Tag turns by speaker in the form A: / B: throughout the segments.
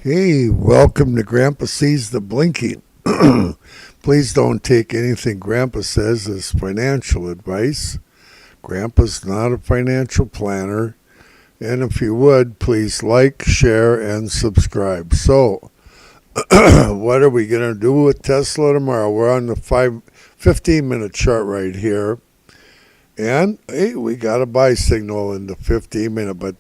A: Hey, welcome to Grandpa Sees the Blinking. Please don't take anything Grandpa says as financial advice. Grandpa's not a financial planner. And if you would, please like, share, and subscribe. So, what are we going to do with Tesla tomorrow? We're on the 15-minute chart right here. And, hey, we got a buy signal in the 15-minute, but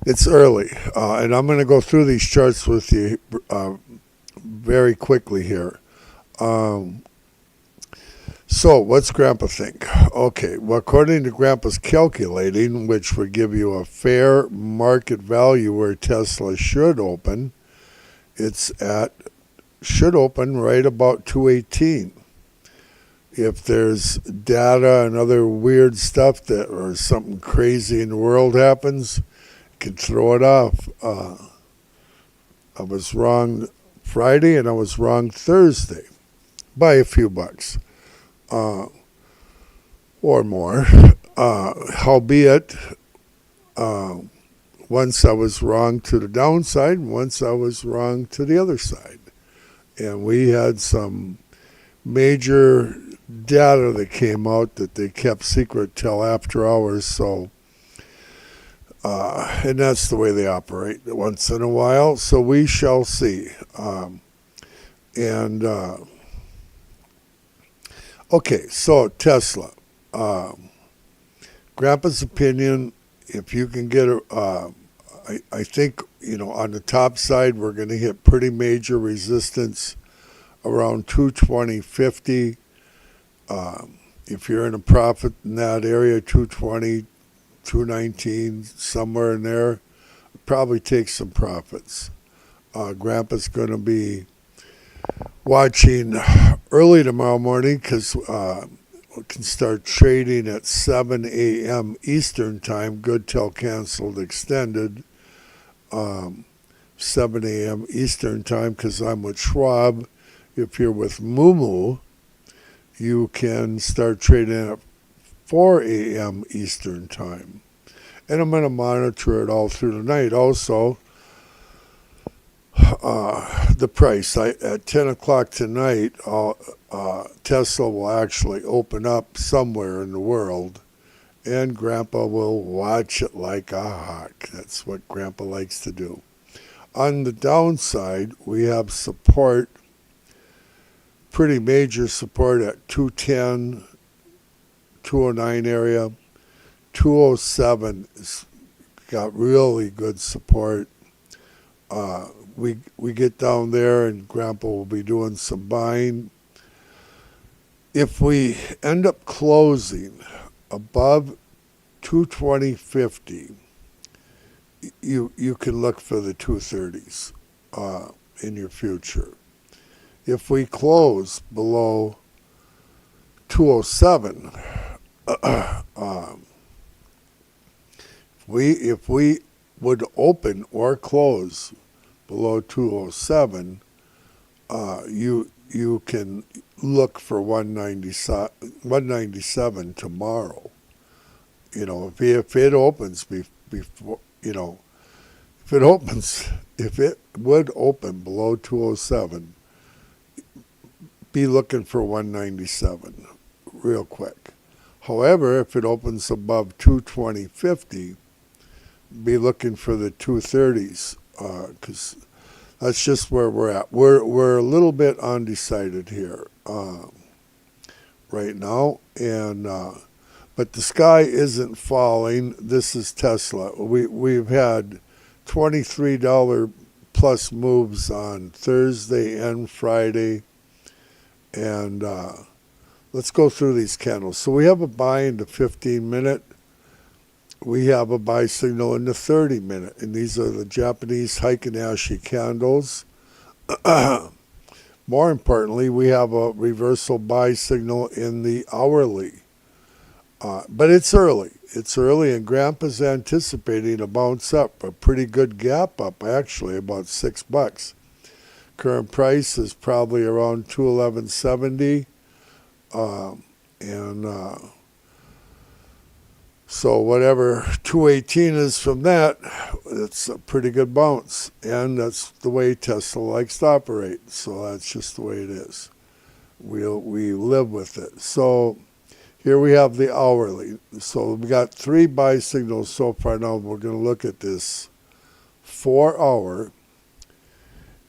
A: it's early. And I'm going to go through these charts with you very quickly here. So, what's Grandpa think? Okay, well, according to Grandpa's calculating, which would give you a fair market value where Tesla should open, should open right about 218. If there's data and other weird stuff or something crazy in the world happens, it can throw it off. I was wrong Friday and I was wrong Thursday by a few bucks. Or more. Howbeit, once I was wrong to the downside, and once I was wrong to the other side. And we had some major data that came out that they kept secret till after hours. So, and that's the way they operate once in a while. So we shall see. Okay, so Tesla. Grandpa's opinion, if you can get I think, on the top side, we're going to hit pretty major resistance around 220.50. If you're in a profit in that area, 220, 219, somewhere in there, probably take some profits. Grandpa's going to be watching early tomorrow morning because we can start trading at 7 a.m. Eastern time, good till canceled extended. 7 a.m. Eastern time because I'm with Schwab. If you're with Mumu, you can start trading at 4 a.m. Eastern time. And I'm going to monitor it all through the night also. The price. At 10 o'clock tonight, Tesla will actually open up somewhere in the world, and Grandpa will watch it like a hawk. That's what Grandpa likes to do. On the downside, we have support, pretty major support at 210, 209 area. 207 has got really good support. We get down there and Grandpa will be doing some buying. If we end up closing above 220.50, you can look for the 230s in your future. If we close below 207, if we would open or close below 207, you can look for 197 tomorrow. If it opens before, if it would open below 207, be looking for 197 real quick. However, if it opens above 220.50, be looking for the 230s because that's just where we're at. We're a little bit undecided here right now, and but the sky isn't falling. This is Tesla. We've had $23 plus moves on Thursday and Friday, and let's go through these candles. So we have a buy in the 15-minute. We have a buy signal in the 30-minute, and these are the Japanese Heikin ASHI candles. More importantly, we have a reversal buy signal in the hourly. But it's early. It's early, and Grandpa's anticipating a bounce up, a pretty good gap up, actually, about $6. Current price is probably around 211.70, and So whatever 218 is from that, it's a pretty good bounce. And that's the way Tesla likes to operate. So that's just the way it is. We live with it. So here we have the hourly. So we got 3 buy signals so far. Now we're going to look at this 4 hour.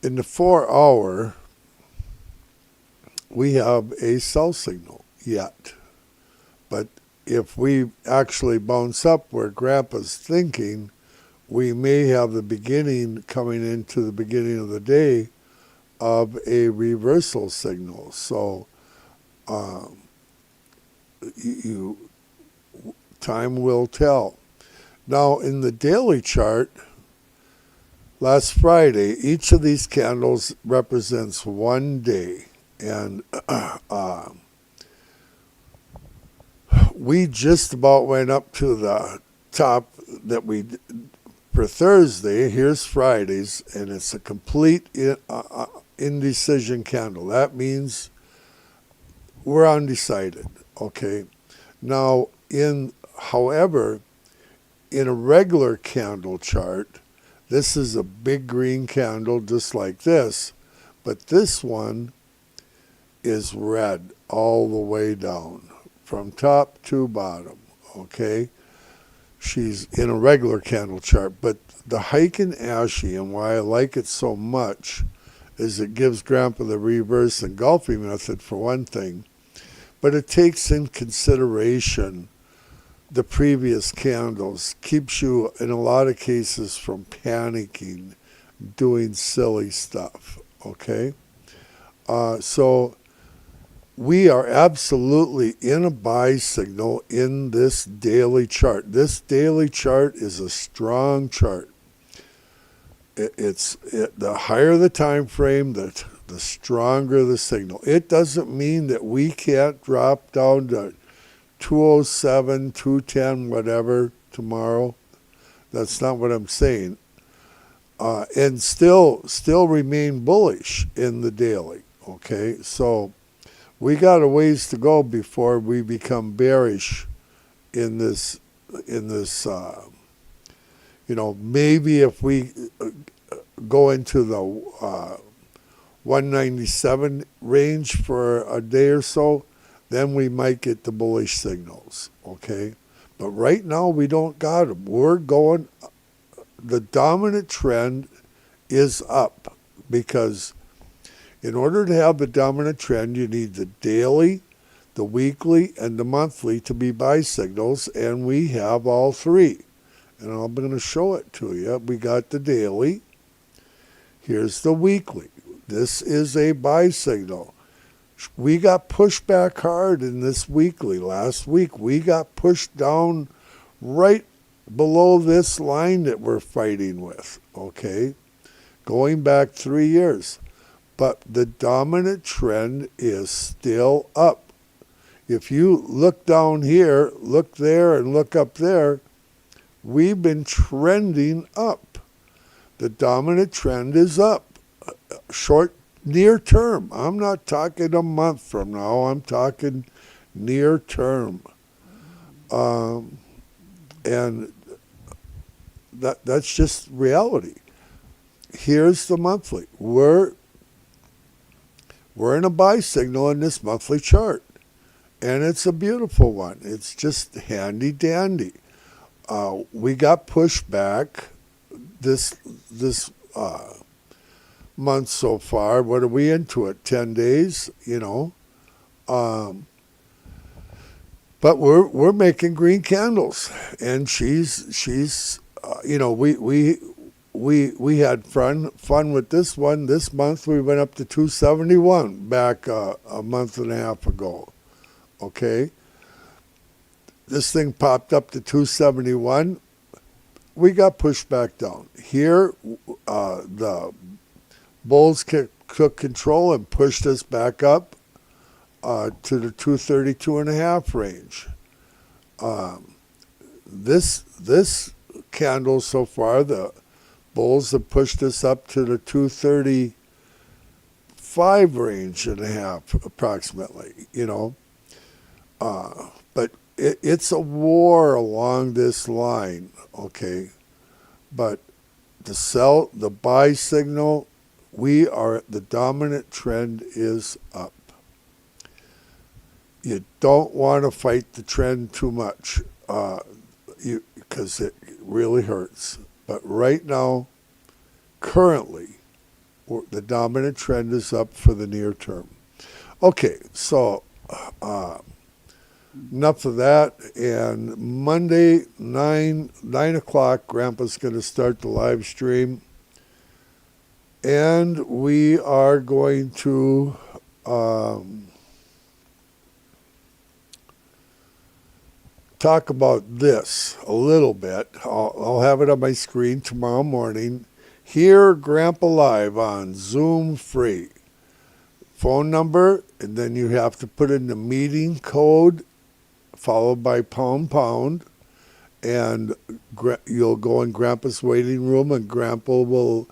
A: In the 4 hour, we have a sell signal yet. But if we actually bounce up where Grandpa's thinking, we may have the beginning coming into the beginning of the day of a reversal signal. So time will tell. Now in the daily chart, last Friday, each of these candles represents 1 day. And we just about went up to the top that we for Thursday. Here's Friday's, and it's a complete indecision candle. That means we're undecided. Okay. Now, however, in a regular candle chart, this is a big green candle just like this, but this one is red all the way down from top to bottom. Okay. She's in a regular candle chart, but the Heikin ASHI, and why I like it so much, is it gives Grandpa the reverse engulfing method for one thing, but it takes in consideration the previous candles, keeps you in a lot of cases from panicking, doing silly stuff. Okay, so we are absolutely in a buy signal in this daily chart. This daily chart is a strong chart. The higher the time frame, the stronger the signal. It doesn't mean that we can't drop down to 207, 210, whatever tomorrow. That's not what I'm saying. And still remain bullish in the daily. Okay, so we got a ways to go before we become bearish in this. Maybe if we go into the 197 range for a day or so, then we might get the bullish signals. Okay, but right now we don't got them. We're going. The dominant trend is up because in order to have the dominant trend, you need the daily, the weekly, and the monthly to be buy signals, and we have all 3. And I'm going to show it to you. We got the daily. Here's the weekly. This is a buy signal. We got pushed back hard in this weekly. Last week, we got pushed down right below this line that we're fighting with, okay? Going back 3 years. But the dominant trend is still up. If you look down here, look there, and look up there, we've been trending up. The dominant trend is up. Short, near term. I'm not talking a month from now. I'm talking near term. And that's just reality. Here's the monthly. We're in a buy signal in this monthly chart. And it's a beautiful one. It's just handy dandy. We got pushed back this month so far. What are we into it? 10 days, but we're making green candles, and she's we had fun with this one. This month we went up to 271 back a month and a half ago. Okay, this thing popped up to 271. We got pushed back down. Here, the bulls took control and pushed us back up to the 232.5 range. This candle so far, the bulls have pushed us up to the 235 range and a half, approximately. But it's a war along this line, okay? But the buy signal, the dominant trend is up. You don't want to fight the trend too much, because it really hurts. But right now, currently, the dominant trend is up for the near term. Okay, so enough of that. And Monday, 9 o'clock, Grandpa's going to start the live stream. And we are going to talk about this a little bit. I'll have it on my screen tomorrow morning. Hear Grandpa live on Zoom free. Phone number, and then you have to put in the meeting code followed by pound, and you'll go in Grandpa's waiting room, and Grandpa will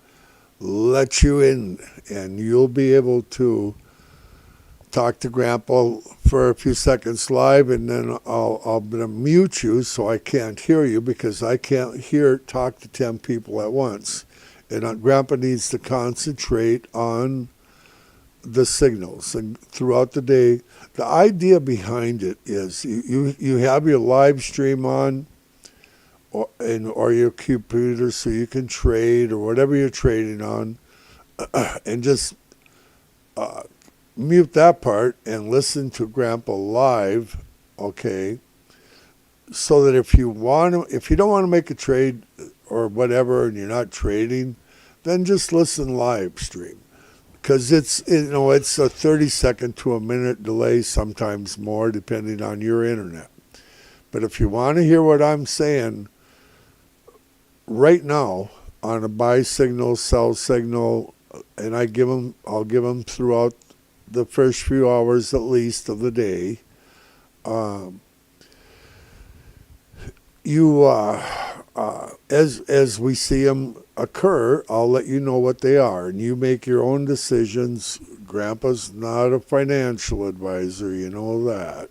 A: let you in, and you'll be able to talk to Grandpa for a few seconds live, and then I'll mute you so I can't hear you, because I can't talk to 10 people at once. And Grandpa needs to concentrate on the signals. And throughout the day, the idea behind it is you have your live stream on or your computer so you can trade or whatever you're trading on, and just mute that part and listen to Grandpa live, okay? So that if you don't want to make a trade or whatever, and you're not trading, then just listen live stream, because it's a 30-second to a minute delay, sometimes more, depending on your internet. But if you want to hear what I'm saying right now on a buy signal, sell signal, and I'll give them throughout the first few hours at least of the day. As we see them occur, I'll let you know what they are, and you make your own decisions. Grandpa's not a financial advisor, you know that,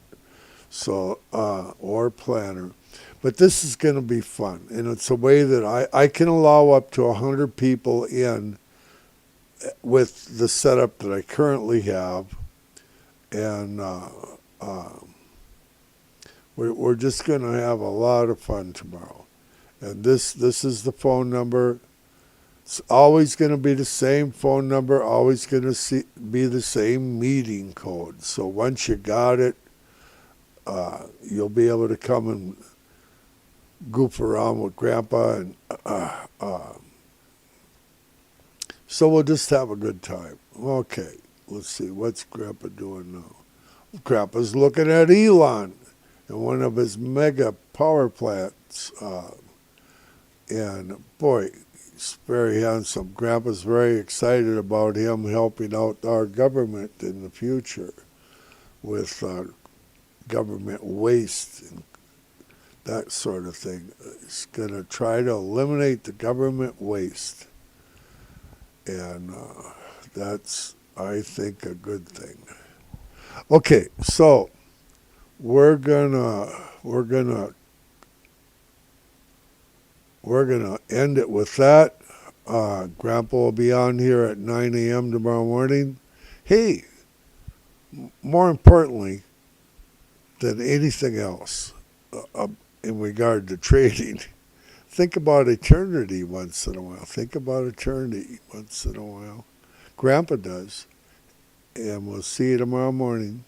A: so or planner. But this is going to be fun, and it's a way that I can allow up to 100 people in with the setup that I currently have, and we're just going to have a lot of fun tomorrow. And this is the phone number. It's always going to be the same phone number, always going to be the same meeting code. So once you got it, you'll be able to come and goof around with Grandpa, and so we'll just have a good time. Okay, let's see, what's Grandpa doing now? Grandpa's looking at Elon and one of his mega power plants, and boy, he's very handsome. Grandpa's very excited about him helping out our government in the future with government waste and that sort of thing. He's going to try to eliminate the government waste, and that's, I think, a good thing. Okay, so we're gonna end it with that. Grandpa will be on here at 9 a.m. tomorrow morning. Hey, more importantly than anything else, in regard to trading, think about eternity once in a while. Think about eternity once in a while. Grandpa does. And we'll see you tomorrow morning.